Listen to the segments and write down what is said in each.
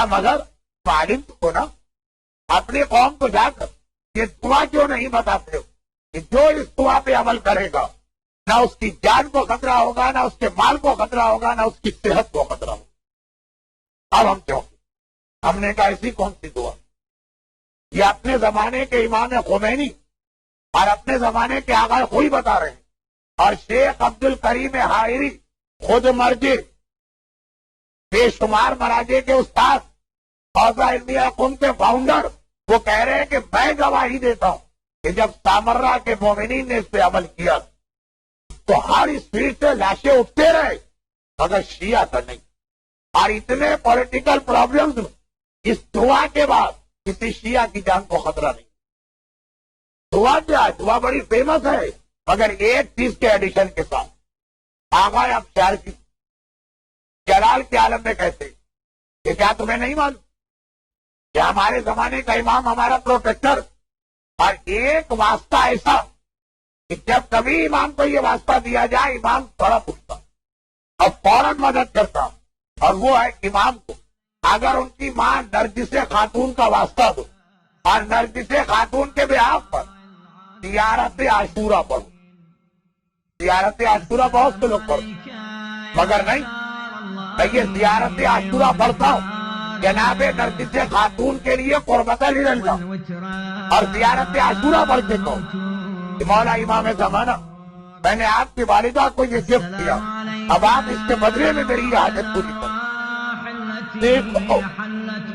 کیا مگر معلوم کو نا اپنی قوم کو جا کر یہ دعا کیوں نہیں بتاتے ہو کہ جو اس دعا پہ عمل کرے گا نہ اس کی جان کو خطرہ ہوگا، نہ اس کے مال کو خطرہ ہوگا، نہ اس کی صحت کو خطرہ ہوگا۔ اب ہم کیوں؟ ہم نے کہا ایسی کون سی دعا؟ یہ اپنے زمانے کے امام خمینی اور اپنے زمانے کے آغا کوئی بتا رہے ہیں، اور شیخ عبد الکریم حائری خود مرجع بے شمار مراجع کے استاد حوزہ علمیہ قم کے فاؤنڈر، وہ کہہ رہے ہیں کہ میں گواہی دیتا ہوں کہ جب سامرہ کے مومنین نے اس پہ عمل کیا تو ہر اسپیڈ سے لاشیں اٹھتے رہے مگر شیعہ کا نہیں، اور اتنے پولیٹیکل پرابلمز اس دعا کے بعد کسی شیعہ کی جان کو خطرہ نہیں۔ دعا کیا ہے؟ دعا بڑی فیمس ہے مگر ایک چیز کے ایڈیشن کے ساتھ، آغا ابشار کی جلال کے عالم میں کہتے کہ کیا تمہیں نہیں معلوم کہ ہمارے زمانے کا امام ہمارا پروٹیکٹر، اور ایک واسطہ ایسا کہ جب کبھی امام کو یہ واسطہ دیا جائے امام تھوڑا پوچھتا اور فوراً مدد کرتا، اور وہ ہے امام کو اگر ان کی ماں نرجس خاتون کا واسطہ دو اور نرجس خاتون کے بیاف پر زیارت عاشورہ پڑھو، زیارت عاشورہ بہت سے لوگ پڑھتے مگر نہیں، میں یہ زیارت عاشورہ پڑھتا ہوں جناب نرجس خاتون کے لیے قربت للہ، اور زیارت عاشورہ پڑھ کے کہو کہ مولا امام زمانہ میں نے آپ کی والدہ کو یہ گفٹ کیا، اب آپ اس کے بدلے میں میری یہ حاجت پوری کریں۔ دیکھو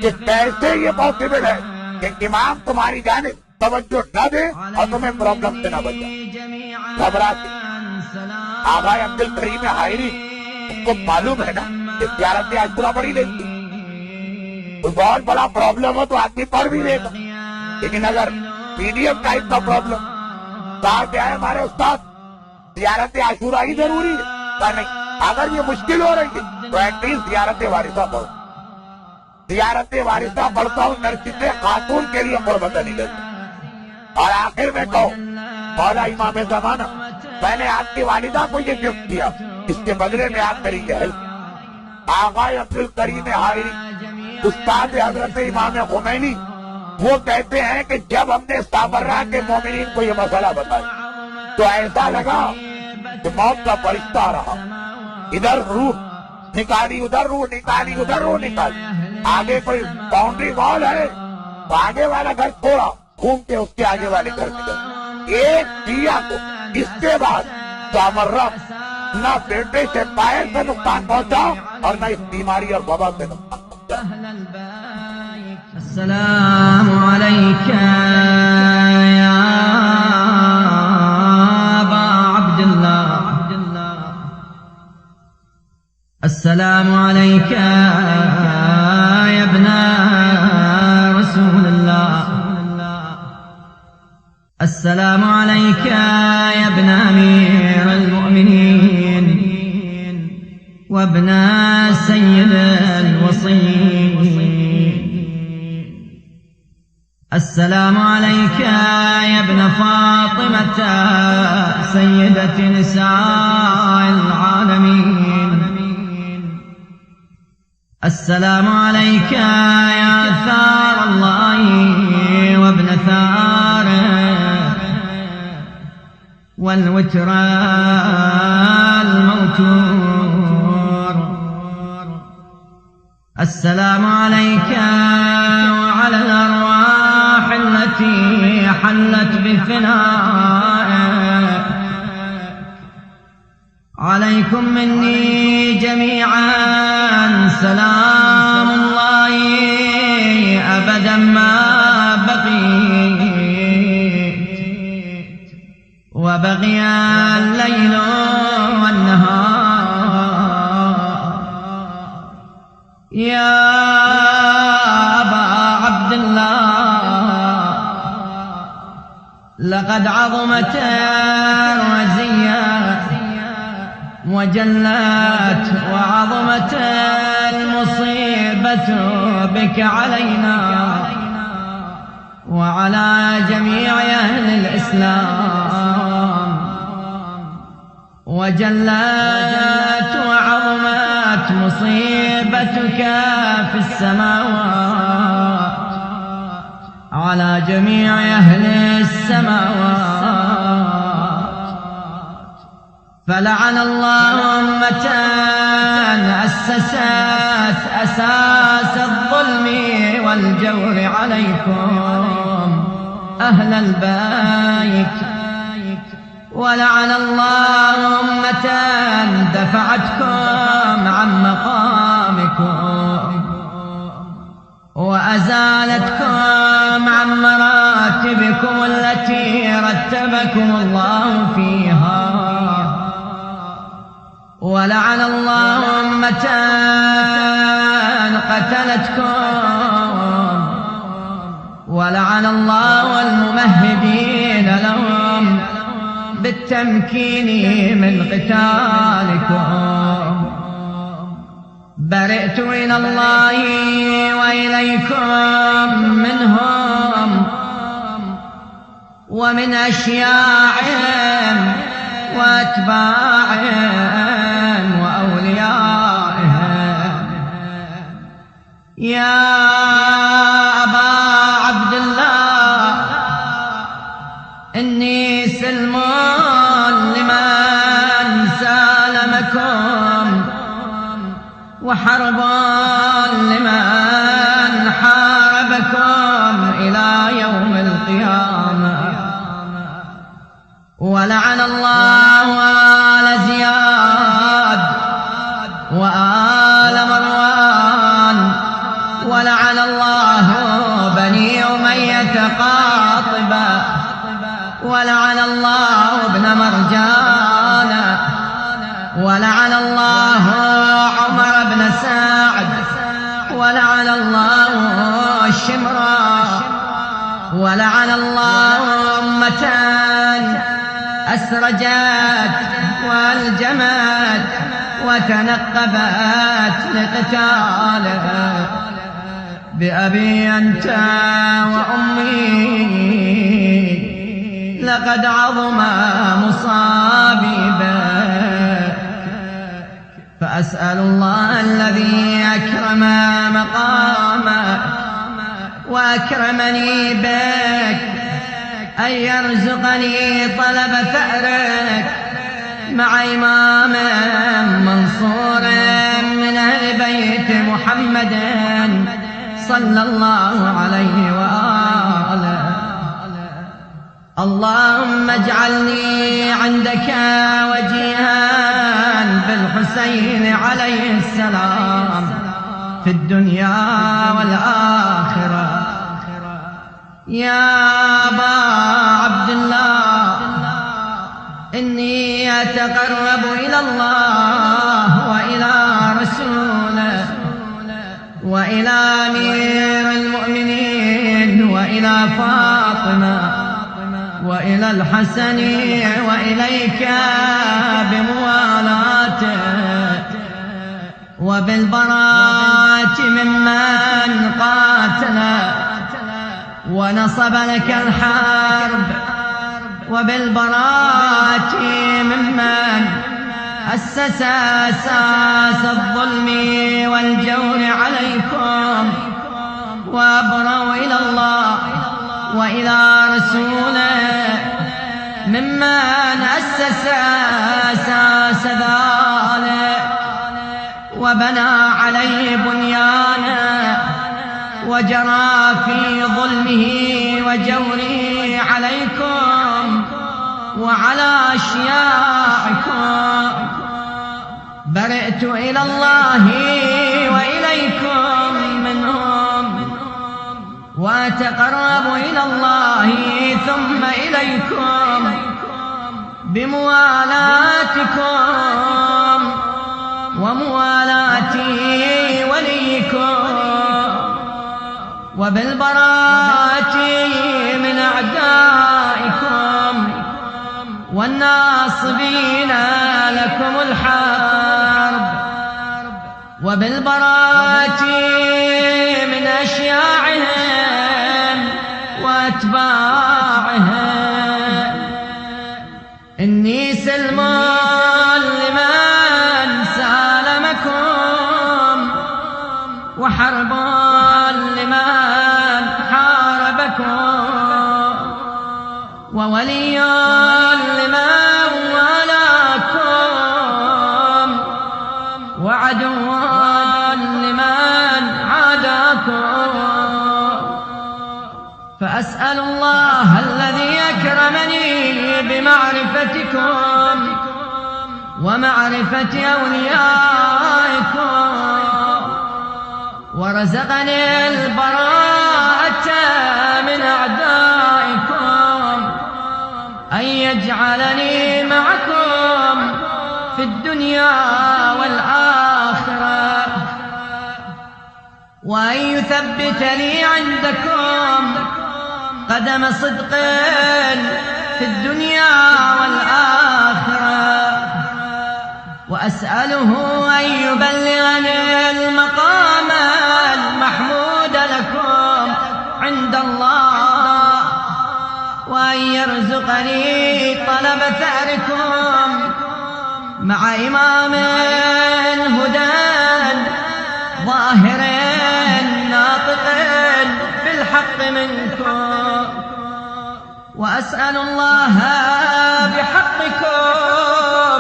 کہ کیسے یہ پاسبل ہے کہ امام تمہاری جانب توجہ نہ دے اور تمہیں پرابلم سے نہ بچائے۔ گھبرا کے آغا عبد الکریم حائری اس کو معلوم ہے نا کہ زیارت عاشورہ پڑھی لیتی، کوئی بہت بڑا پرابلم ہو تو آدمی پڑھ بھی لے گا، لیکن اگر میڈیم ٹائپ کا پرابلم کہا گیا ہے ہمارے استاد زیارت عاشورہ ہی ضروری ہے، کہا نہیں، اگر یہ مشکل ہو رہی ہے تو ایٹ لیسٹ زیارت وارثہ پڑھو۔ زیارت وارثہ پڑھتا ہوں نرجس خاتون کے لیے قربت نہیں لیتا، اور آخر میں کہو مولا امام زمانہ میں نے آپ کی والدہ کو یہ گفٹ کیا، اس کے بدلے میں آپ میری یہ ہیلپ۔ آغا عبد الکریم حائری استاد حضرت امام خمینی وہ کہتے ہیں کہ جب ہم نے سامرہ کے مومنین کو یہ مسئلہ بتایا تو ایسا لگا کہ موت کا فرشتہ آ رہا، ادھر روح نکالی ادھر روح نکالی ادھر روح نکالی، آگے کوئی باؤنڈری وال ہے تو آگے والا گھر چھوڑا گھوم کے اس کے آگے والے گھر میں گئے۔ ایک شیعہ کو اس کے بعد سامرہ نہ بیٹے سے پائر سے نقصان پہنچا اور نہ اس بیماری اور وبا سے نقصان پہنچا۔ السلام علیکم یا ابا عبداللہ، السلام علیکم یا ابن رسول اللہ، السلام علیکم یا ابن امیر المؤمنین وابن سید الوصیین، السلام علیکم یا ابن فاطمة سیدة نساء العالمین، السلام علیکم یا ثار اللہ وابن ثاره والوتر الموتور، السلام عليك وعلى الأرواح التي حلت بفنائك، عليكم مني جميعا سلام الله أبدا ما بقيت وبقي الليل والنهار، يا أبا عبد الله لقد عظمت الرزية وجلت وعظمت المصيبة بك علينا وعلى جميع أهل الإسلام، وجلت وعظمت مصيبتك في السماوات جميع أهل السماوات. فلعن الله أمة أسست أساس الظلم والجور عليكم أهل البيت. ولعن الله أمة دفعتكم عن مقامكم وأزالتكم عن مراتبكم التي رتبكم الله فيها. ولعن الله أمة قتلتكم. ولعن الله الممهدين لهم بالتمكين من قتالكم. برئت إلى الله وإليكم منهم ومن أشياعهم وأتباعهم وأوليائهم. يا أبا عبد الله إني سلم لمن سالمكم وحرب لمن حاربكم إلى يوم القيامة. ولعن الله آل زياد وآل مروان. ولعن الله بني أمية قاطبة. ولعن الله ابن مرجان. ولعن الله عمر بن سعد. ولعن الله الشمرا. ولعن الله أمة أسرجت والجمت وتنقبت لقتاله. بأبي أنت وأمي لقد عظم مصابي بك. فأسأل الله الذي أكرم مقامك وأكرمني بك أن يرزقني طلب ثأرك مع إمام منصور من أهل بيت محمد صلى الله عليه وآله. اللهم اجعلني عندك وجيها بالحسين عليه السلام في الدنيا والآخرة. يا أبا عبد الله إني أتقرب إلى الله وإلى رسوله وإلى أمير المؤمنين وإلى فاطمة وإلى الحسن وإليك بموالاته وبالبراءة ممن قاتل ونصب لك الحرب وبالبراءة ممن أسس أساس الظلم والجور عليكم وأبروا إلى الله وإلى رسوله ممن أسس أساس ذلك وبنى عليه بنيانا وجرى في ظلمه وجوره عليكم وعلى أشياعكم. برئت إلى الله وإليكم منهم وأتقرب إلى الله ثم إليكم بموالاتكم وموالاة وليكم وبالبراءة من أعدائكم والناصبين لكم الحرب وبالبراءة من أشياعهم وأتباعهم. إني سلم لمن سالمكم وحرب لمن حاربكم وولي لمن والاكم وعدو لمن عاداكم. فأسأل الله الذي أكرمني بمعرفتكم ومعرفة أوليائكم ورزقني البراءة من أعدائكم أن يجعلني معكم في الدنيا والآخرة، وأن يثبت لي عندكم قدم صدق في الدنيا والآخرة، وأسأله أن يبلغني المقام المحمود لكم عند الله، وأن يرزقني طلب ثأركم مع إمام هدى ظاهر ناطق بالحق منكم. وأسأل الله بحقكم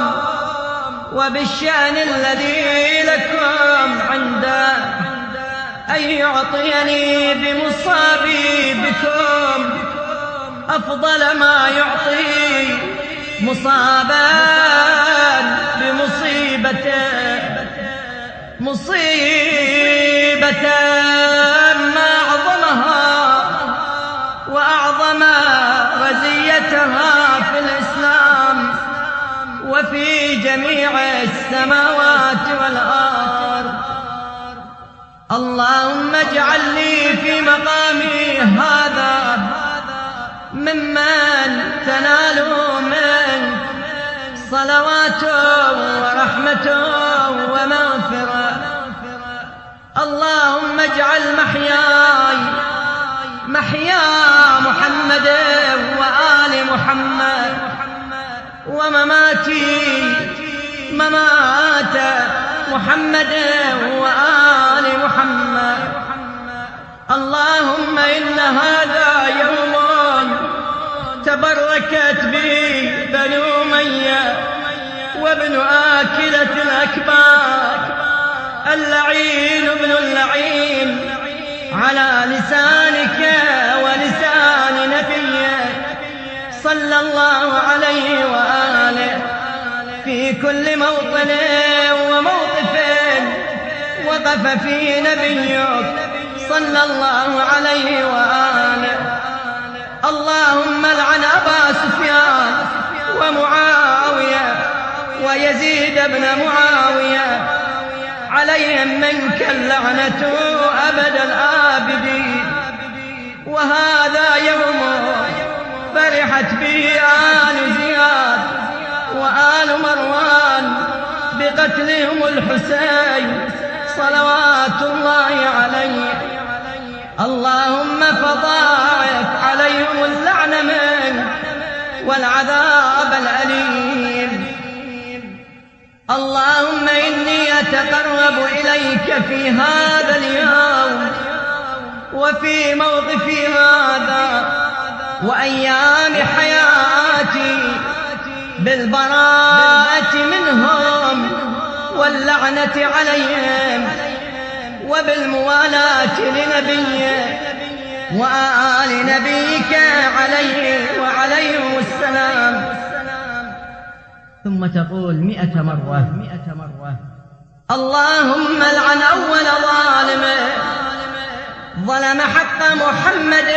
وبالشأن الذي لكم عنده أن يعطيني بمصابي بكم أفضل ما يعطي مصابا بمصيبته، مصيبة ما أعظمها وأعظم رزيتها في الإسلام وفي جميع السماوات والأرض. اللهم اجعل لي في مقامي هذا ممن تنال منك صلوات ورحمة ومغفرة. اللهم اجعل محياي محيا محمد وآل محمد، ومماتي ممات محمد وآل محمد. اللهم إن هذا يوم تبركت به بنو أمية وابن آكلة الأكبار اللعين ابن اللعين على لسانك ولسان نبيك صلى الله عليه وآله في كل موطن وموقف وقف فيه نبيك صلى الله عليه وآله. اللهم لعن أبا سفيان ومعاوية ويزيد بن معاوية عليهم منك اللعنة أبد الآبدين. وهذا يوم فرحت به آل زياد وآل مروان بقتلهم الحسين صلوات الله عليه. اللهم فضاعف عليهم اللعن منك والعذاب الأليم. اللهم إني أتقرب إليك في هذا اليوم وفي موقفي هذا وأيام حياتي بالبراءة منهم واللعنة عليهم وبالموالاة لنبيك وآل نبيك عليه وعليهم السلام. ثم تقول 100 مرة اللهم لعن أول ظالم ظلم حق محمد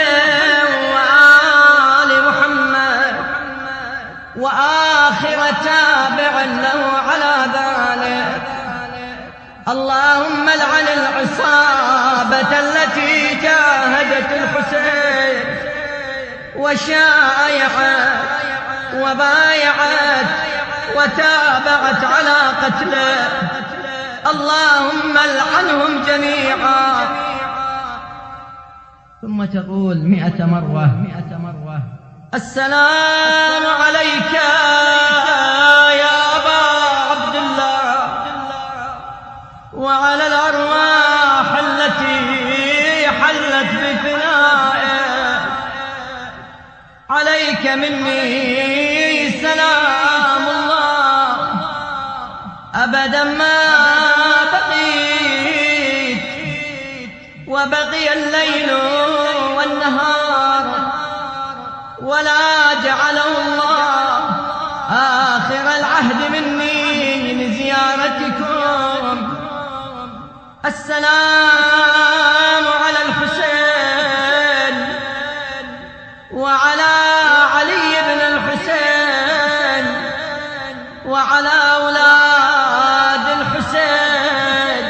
وآل محمد وآخر تابع له على ذلك. اللهم لعن العصابة التي جاهدت الحسين وشايعت وبايعت وتابعت على قتله. اللهم لعنهم جميعا. ثم تقول 100 مرة السلام عليك يا أبا عبد الله وعلى الأرواح التي حلت بفنائه. عليك مني سلام الله أبدا ما بقيت وبقي الليل والنهار ولا جعله الله آخر العهد مني لزيارتكم. السلام على الحسين وعلى علي بن الحسين وعلى أولاد الحسين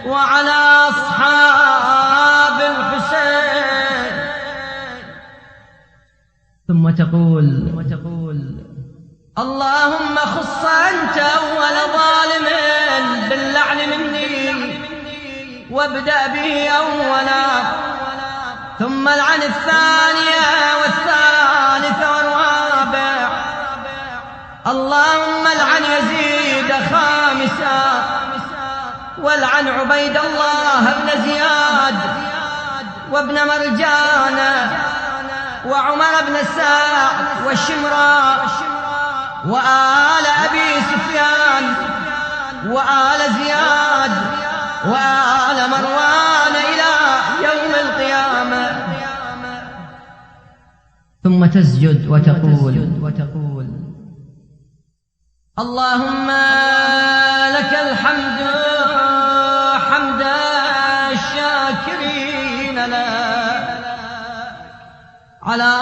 وعلى أصحاب الحسين. ثم تقول اللهم خص أنت أول ظالم باللعن مني وابدأ به أولا ثم العن الثانية والثالثة والرابع. اللهم العن يزيد خامسا والعن عبيد الله بن زياد وابن مرجان وعمر بن سعد والشمراء وآل أبي سفيان وآل زياد وآل مروان إلى يوم القيامة. ثم تسجد وتقول اللهم لك الحمد حمد الشاكرين لك على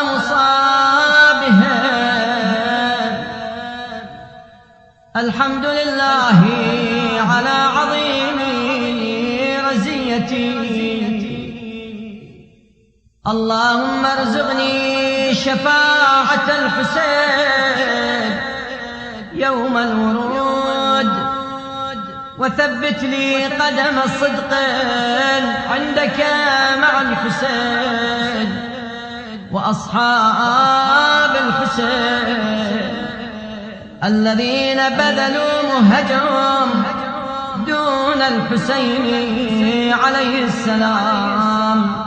مصابهم. الحمد لله على عظيم رزيتي. اللهم ارزقني شفاعة الحسين يوم الورود وثبت لي قدم الصدق عندك مع الحسين وأصحاب الحسين الذين بذلوا مهجهم دون الحسين عليه السلام.